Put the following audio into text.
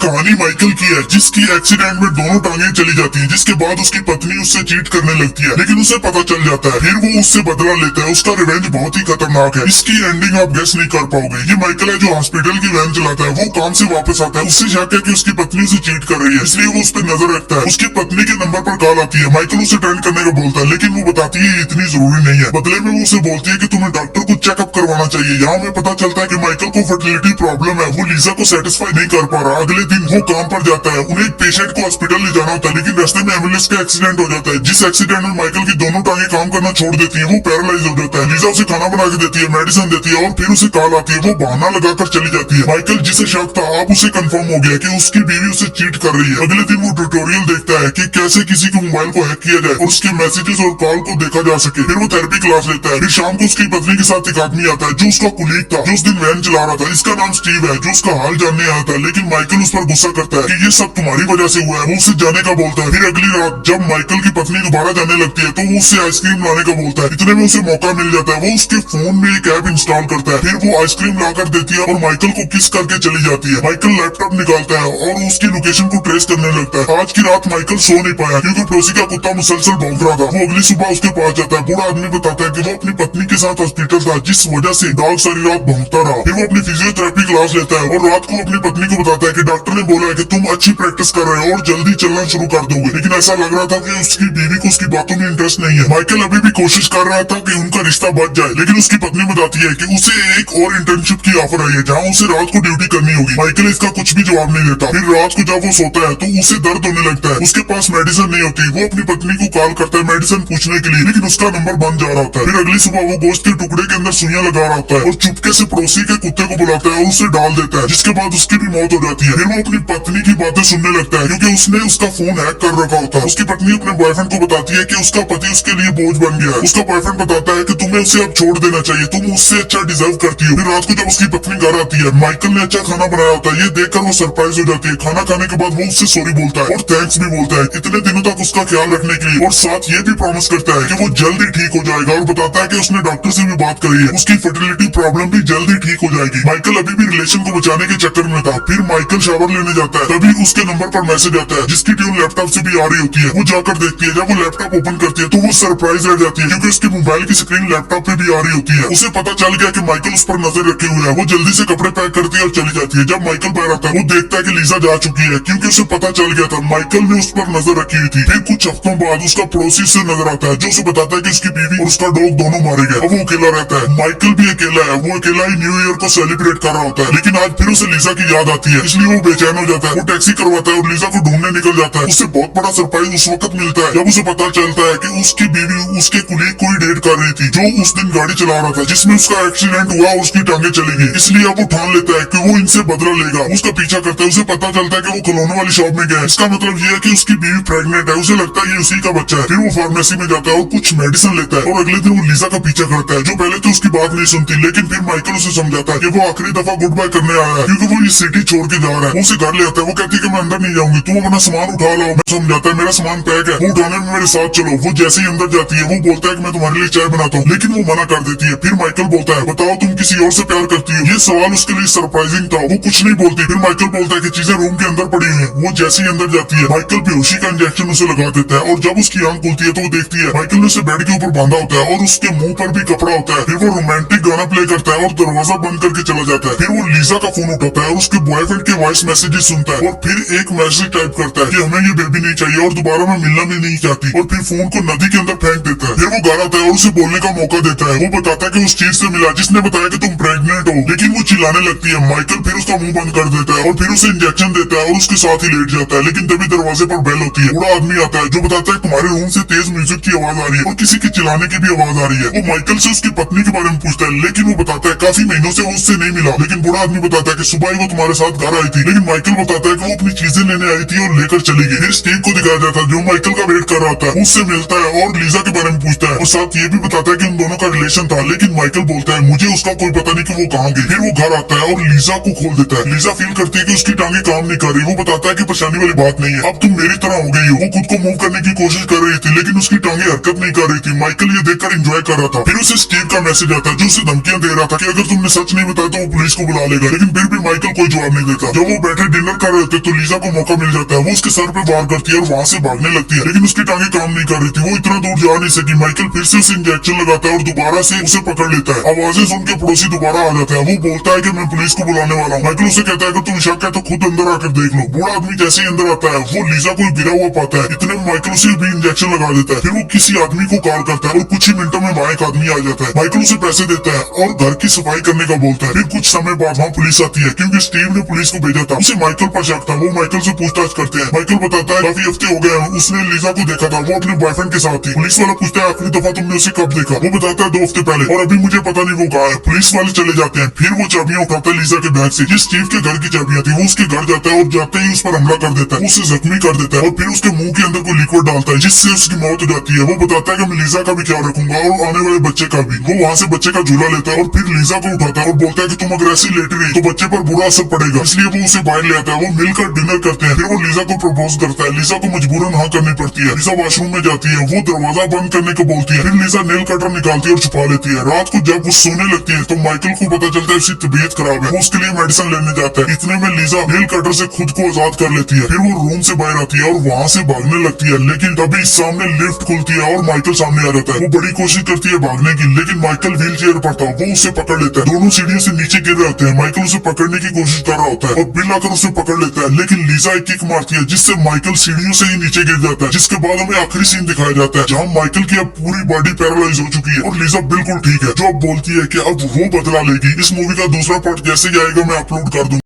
कहानी माइकल की है, जिसकी एक्सीडेंट में दोनों टांगे चली जाती हैं, जिसके बाद उसकी पत्नी उससे चीट करने लगती है, लेकिन उसे पता चल जाता है। फिर वो उससे बदला लेता है। उसका रिवेंज बहुत ही खतरनाक है। इसकी एंडिंग आप गेस नहीं कर पाओगे। ये माइकल है जो हॉस्पिटल की वैन चलाता है। वो काम से वापस आता है, उससे शक है कि उसकी पत्नी उसे चीट कर रही है, इसलिए वो उस पर नजर रखता है। उसकी पत्नी के नंबर पर कॉल आती है। माइकल उसे अटेंड करने का बोलता है, लेकिन वो बताती है इतनी जरूरी नहीं है। बदले में वो उसे बोलती है कि तुम्हें डॉक्टर को चेकअप करवाना चाहिए। यहाँ हमें पता चलता है कि माइकल को फर्टिलिटी प्रॉब्लम है। वो लीजा को सेटिस्फाई नहीं कर पा रहा। अगले दिन वो काम पर जाता है। उन्हें एक पेशेंट को हॉस्पिटल ले जाना होता है, लेकिन रास्ते में एम्बुलेंस का एक्सीडेंट हो जाता है, जिस एक्सीडेंट में माइकल की दोनों टांगे काम करना छोड़ देती है। वो पैरालाइज हो जाता है। लीजा उसे खाना बना के देती है, मेडिसिन देती है और फिर उसे कॉल आती है। वो बहाना लगाकर चली जाती है। माइकल जिसे शक था, अब उसे कंफर्म हो गया कि उसकी बीवी उसे चीट कर रही है। अगले दिन वो ट्यूटोरियल देखता है कि कैसे किसी के मोबाइल को हैक किया जाए और उसके मैसेजेस और कॉल को देखा जा सके। फिर वो थेरेपी क्लास लेता है। फिर शाम को उसकी पत्नी के साथ एक आदमी आता है जो उसका कुलीग था, जो उस दिन वैन चला रहा था। इसका नाम स्टीव है, जो उसका हाल जानने आता है, लेकिन माइकल उस पर गुस्सा करता है कि ये सब तुम्हारी वजह से हुआ है। वो उसे जाने का बोलता है। फिर अगली रात जब माइकल की पत्नी दोबारा जाने लगती है, तो वो उससे आइसक्रीम लाने का बोलता है। इतने में उसे मौका मिल जाता है। वो उसके फोन में एक ऐप इंस्टॉल करता है। फिर वो आइसक्रीम लाकर देती है और माइकल को किस करके चली जाती है। माइकल लैपटॉप निकालता है और उसकी लोकेशन को ट्रेस करने लगता है। आज की रात माइकल सो नहीं पाया क्योंकि पड़ोसी का कुत्ता मुसलसल भौंक रहा था। वो अगली सुबह उसके पास जाता है। बूढ़ा आदमी बताता है कि वो अपनी पत्नी के साथ हॉस्पिटल था, जिस वजह से डॉग सारी रात भौंकता रहा। फिर वो अपनी फिजियोथेरेपी क्लास लेता है और रात को अपनी पत्नी को बताता है कि डॉक्टर ने बोला है कि तुम अच्छी प्रैक्टिस कर रहे हो और जल्दी चलना शुरू कर दोगे। लेकिन ऐसा लग रहा था कि उसकी बीवी को उसकी बातों में इंटरेस्ट नहीं है। माइकल अभी भी कोशिश कर रहा था कि उनका रिश्ता बच जाए, लेकिन उसकी पत्नी बताती है कि उसे एक और इंटर्नशिप की ऑफर आई है, जहाँ उसे रात को ड्यूटी करनी होगी। माइकल इसका कुछ भी जवाब नहीं देता। फिर रात को जब वो सोता है तो उसे दर्द होने लगता है। उसके पास मेडिसिन नहीं होती। वो अपनी पत्नी को कॉल करता है मेडिसिन पूछने के लिए, लेकिन उसका नंबर बंद जा रहा होता है। फिर अगली सुबह वो गोश्त के टुकड़े के अंदर सुइयां लगा रहा होता है और चुपके से पड़ोसी के कुत्ते को बुलाता है और उसे डाल देता है, जिसके बाद उसकी भी मौत हो जाती है। फिर वो अपनी पत्नी की बातें सुनने लगता है क्योंकि उसने उसका फोन हैक कर रखा होता है। उसकी पत्नी अपने बॉयफ्रेंड को बताती है कि उसका पति उसके लिए बोझ बन गया है। उसका बॉयफ्रेंड बताता है कि तुम्हें उसे अब छोड़ देना चाहिए, तुम उससे अच्छा डिजर्व करती हो। फिर रात को जब उसकी पत्नी घर आती है, माइकल ने अच्छा खाना बनाया होता है। ये देखकर वो सरप्राइज हो जाती है। खाना खाने के बाद वो उससे सॉरी बोलता है और थैंक्स भी बोलता है इतने दिनों तक उसका ख्याल रखने के लिए, और साथ ये भी प्रॉमिस करता है कि वो जल्दी ठीक हो जाएगा और बताता है कि उसने डॉक्टर से भी बात करी है, उसकी फर्टिलिटी प्रॉब्लम भी जल्दी ठीक हो जाएगी। माइकल अभी भी रिलेशन को बचाने के चक्कर में था। फिर माइकल शावर लेने जाता है, तभी उसके नंबर पर मैसेज आता है जिसकी ट्यून लैपटॉप से भी आ रही होती है। वो जाकर देखती है। जब वो लैपटॉप ओपन करती है तो वो सरप्राइज रह जाती है क्योंकि उसके मोबाइल की स्क्रीन लैपटॉप पे भी आ रही होती है। उसे पता चल गया कि माइकल उस पर नजर रखे हुए है। वो जल्दी से कपड़े पैक करती है और चली जाती है। जब माइकल बाहर आता है वो देखता है कि लीजा जा चुकी है क्योंकि उसे पता चल गया था माइकल ने उस पर नजर रखी हुई थी। फिर कुछ हफ्तों बाद उसका पड़ोसी से नजर आता है जो उसे बताता है कि उसकी बीवी और उसका डॉग दोनों मारे गए। अब वो अकेला रहता है। माइकल भी अकेला है। वो अकेला ही न्यू ईयर को सेलिब्रेट कर रहा होता है, लेकिन आज फिर उसे लीजा की याद आती है, इसलिए वो बेचैन हो जाता है। वो टैक्सी करवाता है और लीजा को ढूंढने निकल जाता है। उसे बहुत बड़ा सरप्राइज उस वक्त मिलता है जब उसे पता चलता है कि उसकी बीवी उसके कुलीग को ही डेट कर रही थी, जो उस दिन गाड़ी चला रहा था जिसमें उसका एक्सीडेंट हुआ और उसकी टांगे चली गई। इसलिए अब वो ठान लेता है कि वो इनसे बदला लेगा। उसका पीछा करता है। उसे पता चलता है कि वो खिलौने वाली शॉप में गया। इसका मतलब ये है कि उसकी बीवी प्रेग्नेंट है। उसे लगता है ये उसी का बच्चा है। फिर वो फार्मेसी में जाता है और कुछ मेडिसिन लेता है और अगले दिन वो लीजा का पीछा करता है, जो पहले तो उसकी बात नहीं सुनती, लेकिन फिर माइकल उसे समझाता है कि वो आखिरी दफा गुड बाय करने आया है क्योंकि वो ये सिटी छोड़ के जा रहा है। वो उसे घर ले आता है। वो कहती है कि मैं अंदर नहीं जाऊंगी, तुम अपना सामान उठा लाओ। मैं समझाता है मेरा सामान पैक है, वो उठाने में मेरे साथ चलो। वो जैसे ही अंदर जाती है वो बोलता है कि मैं तुम्हारे लिए चाय बनाता हूँ, लेकिन वो मना कर देती है। फिर माइकल बोलता है बताओ तुम किसी और से प्यार करती हो। ये सवाल उसके लिए सरप्राइजिंग था। वो कुछ नहीं बोलती। फिर माइकल बोलता है कि चीजें रूम के अंदर पड़ी हुई है। वो जैसे ही अंदर जाती है माइकल बेहोशी का इंजेक्शन उसे लगा देता है और जब उसकी आंख खुलती है तो वो देखती है माइकल ने उसे बेड के ऊपर बांधा होता है और उसके मुंह पर भी कपड़ा होता है। फिर वो रोमांटिक गाना प्ले करता है और दरवाजा बंद करके चला जाता है। फिर वो लीजा का फोन उठाता है और उसके बॉयफ्रेंड के वॉइस मैसेजेस सुनता है और फिर एक मैसेज टाइप करता है कि हमें ये बेबी नहीं चाहिए और दोबारा मैं मिलना भी नहीं चाहती, और फिर फोन को नदी के अंदर फेंक देता है। फिर वो घर आता है और उसे बोलने का मौका देता है। वो बताता है कि उस चीज से मिला जिसने बताया कि तुम प्रेग्नेंट हो, लेकिन वो चिल्लाने लगती है। माइकल फिर उसका मुंह बंद कर देता है और फिर उसे इंजेक्शन देता है और उसके साथ ही लेट जाता है। लेकिन तभी दरवाजे पर बेल होती है। बूढ़ा आदमी आता है जो बताता है तुम्हारे रूम से तेज म्यूजिक की आवाज आ रही है और किसी के चिल्लाने की भी आवाज आ रही है। वो माइकल से उसकी पत्नी के बारे में पूछता है, लेकिन वो बताता है काफी महीनों से वो उससे नहीं मिला। लेकिन बूढ़ा आदमी बताता है कि सुबह ही वो तुम्हारे साथ घर आई थी। लेकिन माइकल बताता है कि वो अपनी चीजें लेने आई थी और लेकर चली गई। फिर स्टीव को दिखाया जाता है जो माइकल का वेट कर रहा था, उससे मिलता है और लीजा के बारे में पूछता है और साथ ये भी बताता है कि उन दोनों का रिलेशन था। लेकिन माइकल बोलता है मुझे उसका कोई पता नहीं कि वो कहाँ गई। फिर वो घर आता है और लीजा को खोल देता है। लीजा फील करती है कि उसकी टांगे काम नहीं कर रही। वो बताता है कि परेशानी वाली बात नहीं है, अब तुम मेरी तरह हो गई हो। वो खुद को मूव करने की कोशिश कर रही थी लेकिन उसकी टांगे हरकत नहीं कर रही थी। माइकल ये देखकर एंजॉय कर रहा था। फिर उसे स्टीव का मैसेज आता है जो उसे धमकियां दे रहा था कि अगर तुमने सच नहीं बताया तो वो पुलिस को बुला लेगा। लेकिन फिर भी माइकल कोई जवाब नहीं देता। जब वो बैठे डिनर कर रहे थे तो लीजा को मौका मिल जाता है, वो उसके सर पे वार करती है और वहाँ से भागने लगती है, लेकिन उसकी टांगे काम नहीं कर रही थी, वो इतना दूर जा नहीं सकी। माइकल फिर से उसे इंजेक्शन लगाता है और दोबारा से उसे पकड़ लेता है। आवाजें सुन के पड़ोसी दोबारा आ जाता है, वो बोलता है कि मैं पुलिस को बुलाने वाला हूँ। माइकल उसे कहता है कि तुम शक है तो खुद अंदर आकर देख लो। बूढ़ा आदमी जैसे ही अंदर आता है वो लीजा को गिरा हुआ पाता है, इतने में माइकल उसे भी इंजेक्शन लगा देता है। फिर वो किसी आदमी को कॉल करता है और कुछ ही मिनटों में वहाँ एक आदमी आ जाता है। माइकल उसे पैसे देता है और घर की सफाई करने का बोलता है। फिर कुछ समय बाद वहाँ पुलिस आती है, क्योंकि स्टीव ने पुलिस को भेजा था। उसे माइकल पर शक था, वो माइकल से पूछताछ करते हैं। माइकल बताता है काफी हफ्ते हो गए उसने लीजा को देखा था, वो अपने बॉयफ्रेंड के साथ थी। पुलिस वाला पूछता है आखिरी दफा तुमने उसे कब देखा? वो बताता है 2 हफ्ते पहले, और अभी मुझे पता नहीं वो कहाँ है। पुलिस वाले चले जाते हैं। फिर वो चाबियां उठाता है लीजा के बैग से, जिस स्टीव के घर की चाबियां थी। वो उसके घर जाता है और जाते ही उस पर हमला कर देता है, उसे जख्मी कर देता है और फिर उसके मुंह के अंदर कोई लिक्विड डालता है जिससे उसकी मौत हो जाती है। वो बताता है कि मैं लीजा का भी ख्याल रखूंगा और आने वाले बच्चे का भी। वो वहाँ से बच्चे का झूला लेता है और फिर लीजा को उठाता है और बोलता है कि तुम अगर ऐसी लेटी रही तो बच्चे पर बुरा असर पड़ेगा, इसलिए वो उसे बाहर ले आता है। वो मिलकर डिनर करते हैं। फिर वो लीजा को प्रपोज करता है। लीजा को मजबूरन हाँ करनी पड़ती है। लीजा वॉशरूम में जाती है, वो दरवाजा बंद करने को बोलती है। फिर लीजा नेल कटर निकालती है और छुपा लेती है। रात को जब वो सोने लगती है तो माइकल को पता चलता है उसकी तबीयत खराब है, वो उसके लिए मेडिसिन लेने जाता है। इतने में लीजा नेल कटर से खुद को आजाद कर लेती है। फिर वो रूम से बाहर आती है और वहाँ से भागने लगती है, लेकिन तभी सामने लिफ्ट खुलती है और माइकल सामने आ जाता है। वो बड़ी कोशिश करती है भागने की, लेकिन माइकल व्हील चेयर पर था, वो उसे पकड़ लेता है। दोनों सीढ़ियों से नीचे गिर जाते हैं। माइकल उसे पकड़ने की कोशिश कर रहा होता है और बिल आकर उसे पकड़ लेता है, लेकिन लीजा एक किक मारती है जिससे माइकल सीढ़ियों से ही नीचे गिर जाता है। जिसके बाद हमें आखिरी सीन दिखाया जाता है जहाँ माइकल की अब पूरी बॉडी पैरालाइज हो चुकी है और लीजा बिल्कुल ठीक है, जो अब बोलती है कि अब वो बदला लेगी। इस मूवी का दूसरा पार्ट जैसे ही आएगा मैं अपलोड कर दूंगा।